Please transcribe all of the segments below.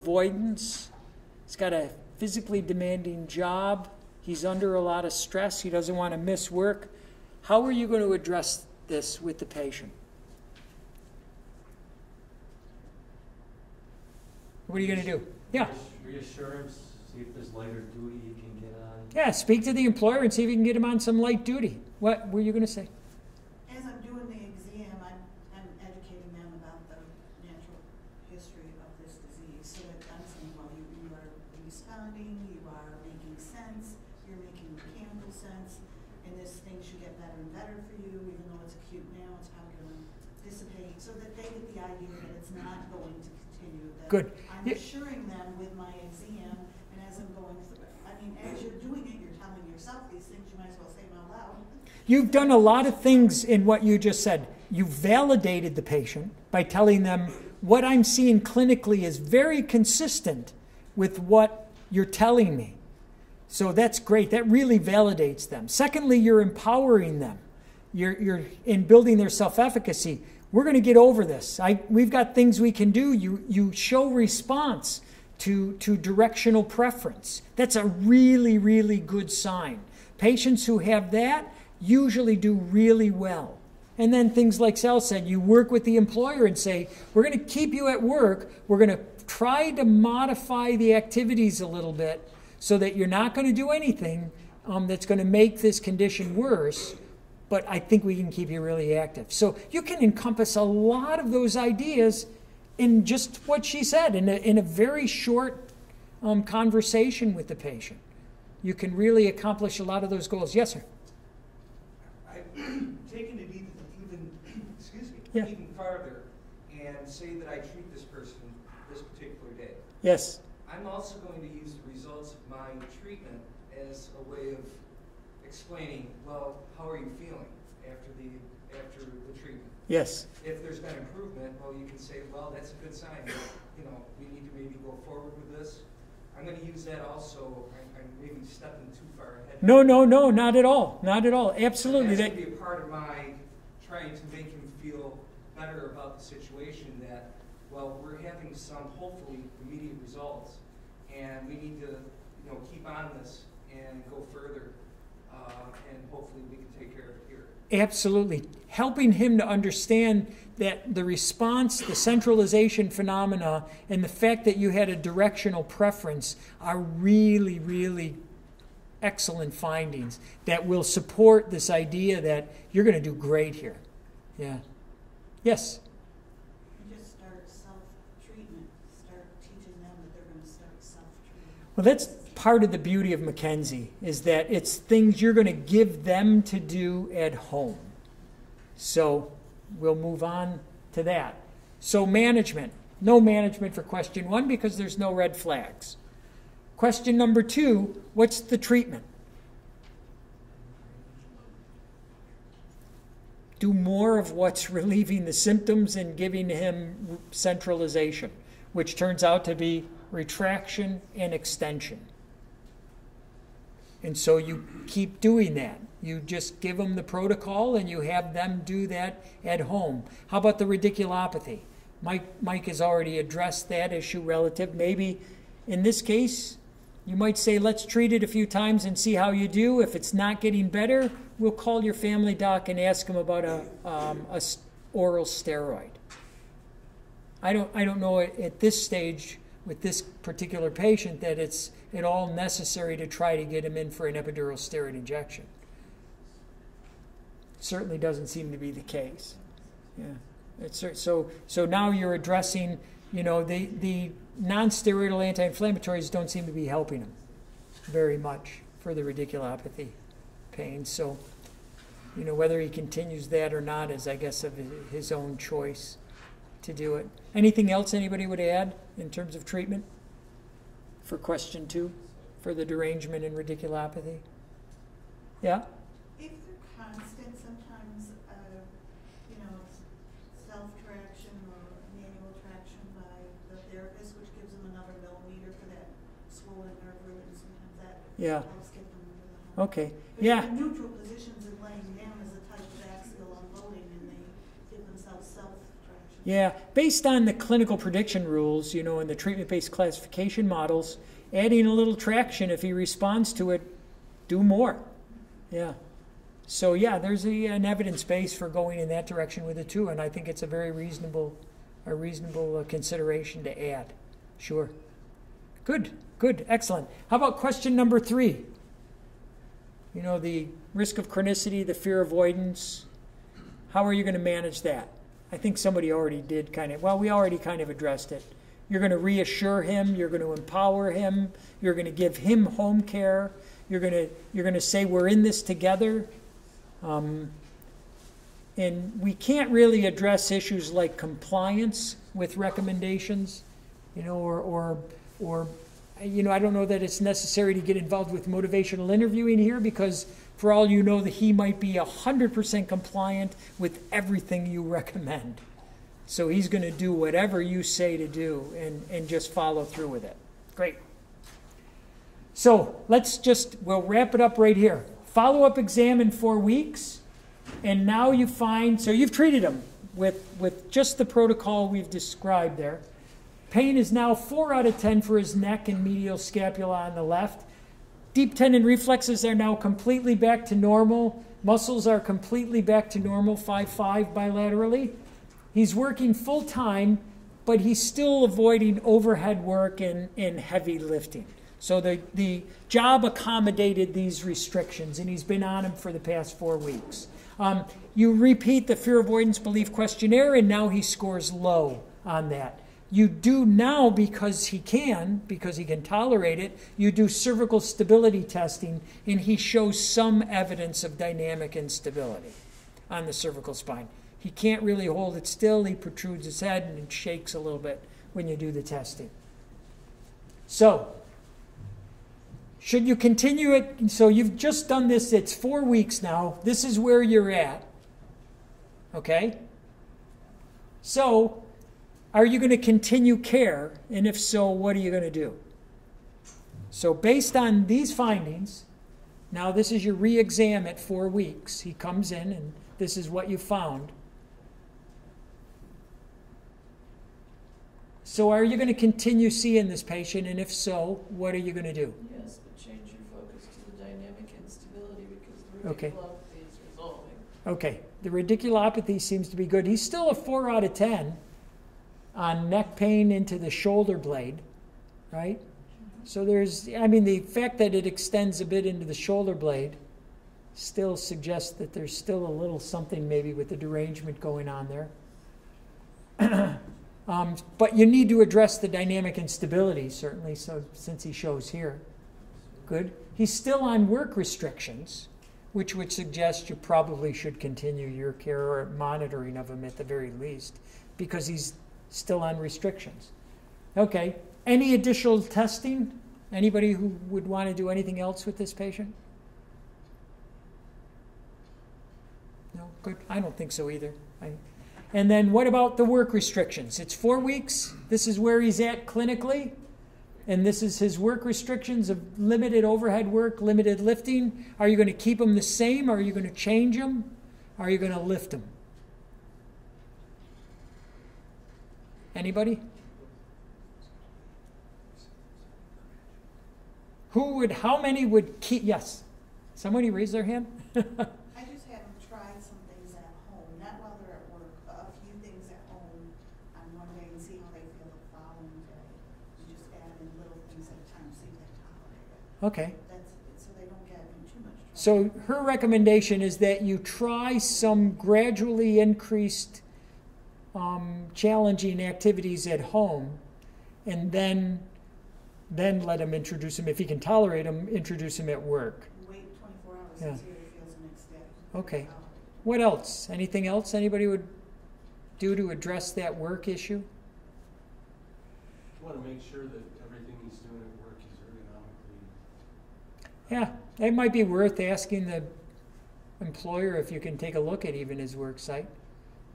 avoidance. He's got a physically demanding job. He's under a lot of stress. He doesn't want to miss work. How are you going to address this with the patient? What are you going to do? Yeah. Reassure him, see if there's lighter duty he can get on. Yeah, speak to the employer and see if you can get him on some light duty. What were you going to say? As I'm doing the exam, I'm educating them about the natural history of this disease. So that I'm saying, well, you are responding, you are making sense, you're making mechanical sense, and this thing should get better and better for you, even though it's acute now, it's probably going to dissipate, so that they get the idea that it's not going to continue. That Good. I'm assuring them with my exam, and as I'm going through it. I mean, as you're doing it, you're telling yourself these things, you might as well say them out loud. You've done a lot of things in what you just said. You validated the patient by telling them what I'm seeing clinically is very consistent with what you're telling me. So that's great. That really validates them. Secondly, you're empowering them. You're in building their self-efficacy. We're going to get over this. We've got things we can do. You show response to directional preference. That's a really, really good sign. Patients who have that usually do really well. And then things like Sal said, you work with the employer and say, we're going to keep you at work. We're going to try to modify the activities a little bit so that you're not going to do anything that's going to make this condition worse, but I think we can keep you really active. So you can encompass a lot of those ideas in just what she said, in a very short conversation with the patient. You can really accomplish a lot of those goals. Yes, sir? Taking it Yeah. even farther and say that I treat this person this particular day. Yes. I'm also going to use the results of my treatment as a way of explaining, well, how are you feeling after the treatment? Yes. If there's been improvement, well, you can say, well, that's a good sign. We need to maybe go forward with this. I'm going to use that also. I'm maybe stepping too far ahead. No, not at all. Not at all. Absolutely. That's going to be a part of my trying to make him feel better about the situation that, well, we're having some, hopefully, immediate results, and we need to, keep on this and go further, and hopefully we can take care of it here. Absolutely. Helping him to understand that the response, the centralization phenomena, and the fact that you had a directional preference are really, really excellent findings that will support this idea that you're going to do great here. Yeah. Yes? You just start self-treatment. Start teaching them that they're going to start self-treatment. Well, that's part of the beauty of Mackenzie, is that it's things you're going to give them to do at home. So we'll move on to that. So management. No management for question 1 because there's no red flags. Question number 2, what's the treatment? Do more of what's relieving the symptoms and giving him centralization, which turns out to be retraction and extension. And so you keep doing that. You just give them the protocol and you have them do that at home. How about the radiculopathy? Mike has already addressed that issue relative. Maybe in this case, you might say, let's treat it a few times and see how you do. If it's not getting better, we'll call your family doc and ask him about a oral steroid. I don't know at this stage with this particular patient that it's at all necessary to try to get him in for an epidural steroid injection. Certainly doesn't seem to be the case. Yeah. So now you're addressing, the non-steroidal anti-inflammatories don't seem to be helping him very much for the radiculopathy pain. So, whether he continues that or not is, I guess, of his own choice to do it. Anything else anybody would add in terms of treatment for question 2 for the derangement and radiculopathy? Yeah? If they're constant, sometimes, self-traction or manual traction by the therapist, which gives them another millimeter for that swollen nerve root, and sometimes that helps get them into the home. Okay. But Yeah. neutral positions and laying down is a type of axial unloading, and they give themselves self-traction. Yeah, based on the clinical prediction rules, and the treatment-based classification models, adding a little traction, if he responds to it, do more. Yeah. So yeah, there's an evidence base for going in that direction with it too, and I think it's a very reasonable consideration to add. Sure. Good, excellent. How about question number 3? The risk of chronicity, the fear avoidance. How are you going to manage that? I think somebody already did we already kind of addressed it. You're going to reassure him, you're going to empower him, you're going to give him home care, you're going to say we're in this together. And we can't really address issues like compliance with recommendations, or I don't know that it's necessary to get involved with motivational interviewing here, because for all you know, that he might be 100% compliant with everything you recommend. So he's going to do whatever you say to do and just follow through with it. Great. So we'll wrap it up right here. Follow-up exam in 4 weeks, and now you find, so you've treated him with just the protocol we've described there. Pain is now 4 out of 10 for his neck and medial scapula on the left. Deep tendon reflexes are now completely back to normal. Muscles are completely back to normal, 5-5 bilaterally. He's working full-time, but he's still avoiding overhead work and heavy lifting. So the job accommodated these restrictions, and he's been on them for the past 4 weeks. You repeat the fear avoidance belief questionnaire, and now he scores low on that. You do now, because he can tolerate it, you do cervical stability testing, and he shows some evidence of dynamic instability on the cervical spine. He can't really hold it still. He protrudes his head and it shakes a little bit when you do the testing. So, should you continue it? So you've just done this. It's 4 weeks now. This is where you're at. Okay? So, are you going to continue care? And if so, what are you going to do? So based on these findings, now this is your re-exam at 4 weeks. He comes in and this is what you found. So are you going to continue seeing this patient? And if so, what are you going to do? Yes, but change your focus to the dynamic instability because the radiculopathy is resolving. Okay, the radiculopathy seems to be good. He's still a 4 out of 10 on neck pain into the shoulder blade, right? So the fact that it extends a bit into the shoulder blade still suggests that there's still a little something maybe with the derangement going on there. But you need to address the dynamic instability, certainly, so since he shows here. Good. He's still on work restrictions, which would suggest you probably should continue your care or monitoring of him at the very least, because he's still on restrictions. Okay. Any additional testing? Anybody who would want to do anything else with this patient? No? Good. I don't think so either. And then what about the work restrictions? It's 4 weeks. This is where he's at clinically. And this is his work restrictions of limited overhead work, limited lifting. Are you going to keep them the same? Are you going to change them? Are you going to lift them? Anybody? How many would keep, yes? Somebody raise their hand? I just have them try some things at home, not while they're at work, but a few things at home on one day and see how they feel the following day. You just add in little things at a time, see if they tolerate it. Okay. That's it, so they don't get in too much trouble. So her recommendation is that you try some gradually increased challenging activities at home, and then let him introduce him. If he can tolerate them, introduce him at work. Wait 24 hours Yeah. and see what he feels the next day. Okay. What else? Anything else anybody would do to address that work issue? I want to make sure that everything he's doing at work is ergonomically. Yeah, it might be worth asking the employer if you can take a look at even his work site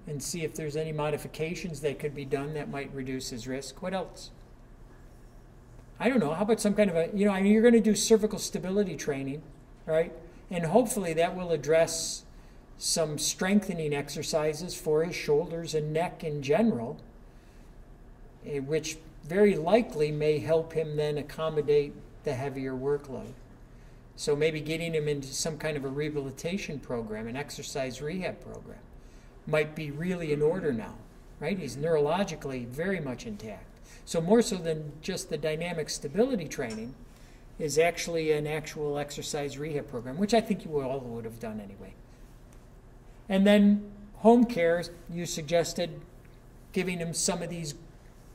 and see if there's any modifications that could be done that might reduce his risk. What else? I don't know. How about some kind of you're going to do cervical stability training, right? And hopefully that will address some strengthening exercises for his shoulders and neck in general, which very likely may help him then accommodate the heavier workload. So maybe getting him into some kind of a rehabilitation program, an exercise rehab program, might be really in order now, right? He's neurologically very much intact. So more so than just the dynamic stability training is actually an actual exercise rehab program, which I think you all would have done anyway. And then home care, you suggested giving him some of these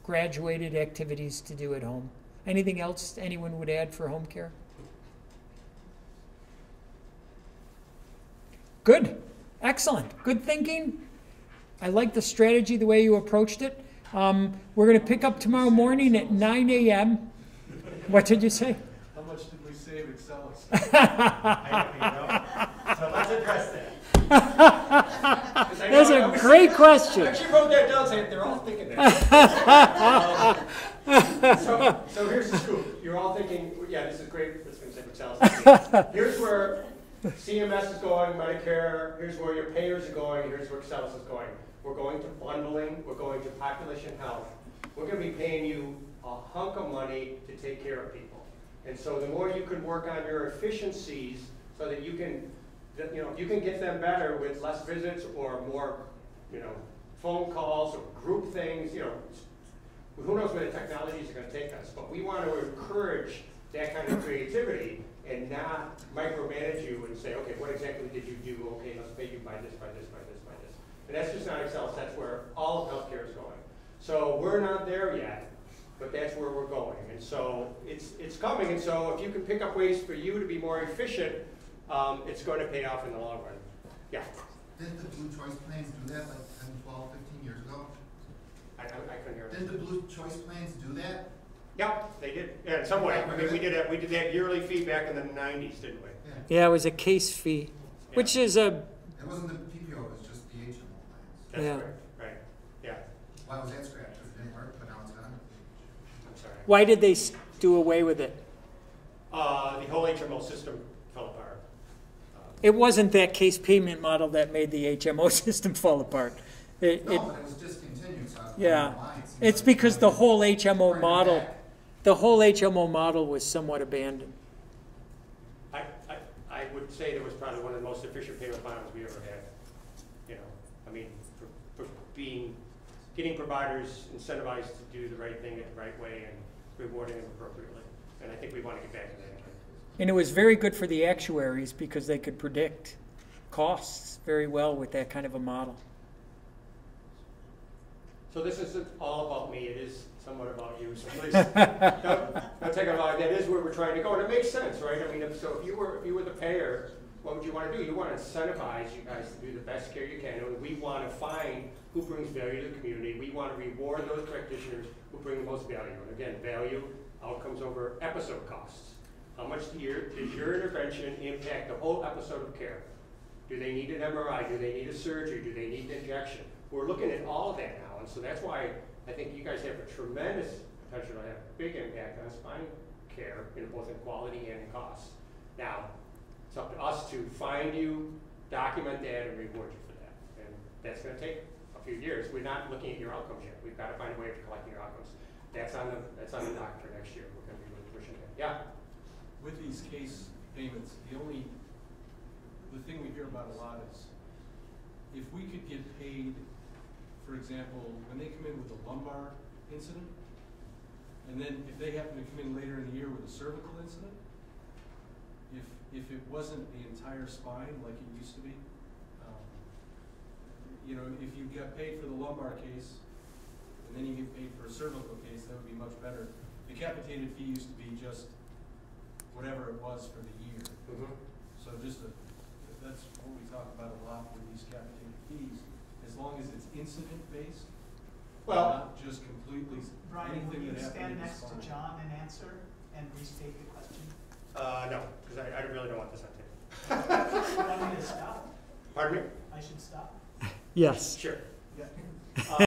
graduated activities to do at home. Anything else anyone would add for home care? Good. Excellent. Good thinking. I like the strategy, the way you approached it. We're going to pick up tomorrow morning at 9 a.m. What did you say? How much did we save Excellus? So let's address that. That's a great question. I actually wrote that down, saying they're all thinking that. So here's the scoop. You're all thinking, yeah, this is great. This is Excellus. Here's where CMS is going, Medicare. Here's where your payers are going. Here's where Excellus is going. We're going to bundling. We're going to population health. We're going to be paying you a hunk of money to take care of people. And so the more you can work on your efficiencies so that you can, you can get them better with less visits or more, phone calls or group things, who knows where the technologies are going to take us. But we want to encourage that kind of creativity and not micromanage you and say, okay, what exactly did you do? Okay, let's pay you by this, by this, by this, by this. And that's just not Excellus. That's where all of healthcare is going. So we're not there yet, but that's where we're going. And so it's coming. And so if you can pick up ways for you to be more efficient, it's going to pay off in the long run. Yeah? Didn't the Blue Choice plans do that like 10, 12, 15 years ago? I couldn't hear. Didn't the Blue Choice plans do that? Yep, they did. Yeah, in some way. I mean, we did that yearly fee back in the 90s, didn't we? Yeah, it was a case fee, which is a... It wasn't the PPO, it was just the HMO plans. That's Yeah. right. Yeah. Why was that scrapped? Because it didn't work, but now it's gone. I'm sorry. Why did they do away with it? The whole HMO system fell apart. It wasn't that case payment model that made the HMO system fall apart. But it was discontinued, so I was Yeah, wondering why. It seems it's like because the whole HMO bring it model, back. the whole HMO model was somewhat abandoned. I would say that was probably one of the most efficient payment models we ever had. I mean, for getting providers incentivized to do the right thing the right way and rewarding them appropriately. And I think we want to get back to that again. And it was very good for the actuaries because they could predict costs very well with that kind of a model. So this isn't all about me, it is somewhat about you, so please don't take it about it. That is where we're trying to go, and it makes sense, right? I mean, if you were the payer, what would you want to do? You want to incentivize you guys to do the best care you can, and we want to find who brings value to the community. We want to reward those practitioners who bring the most value. And again, value outcomes over episode costs. How much does your intervention impact the whole episode of care? Do they need an MRI? Do they need a surgery? Do they need an injection? We're looking at all of that now, and so that's why I think you guys have a tremendous potential to have a big impact on spine care, both in quality and in cost. Now, it's up to us to find you, document that, and reward you for that. And that's going to take a few years. We're not looking at your outcomes yet. We've got to find a way of collecting your outcomes. That's on the docket for next year. We're going to be really pushing that. Yeah. With these case payments, the thing we hear about a lot is if we could get paid, for example, when they come in with a lumbar incident, and then if they happen to come in later in the year with a cervical incident, if it wasn't the entire spine like it used to be, if you got paid for the lumbar case, and then you get paid for a cervical case, that would be much better. The capitated fee used to be just whatever it was for the year. Mm-hmm. So that's what we talk about a lot with these capitated fees. As long as it's incident-based, Well, not just completely Brian, will anything you that happened stand in the next to spine. John and answer and restate the question? no, because I really don't want this on tape. You want me to stop? Pardon me? I should stop? Yes. Sure. Yeah.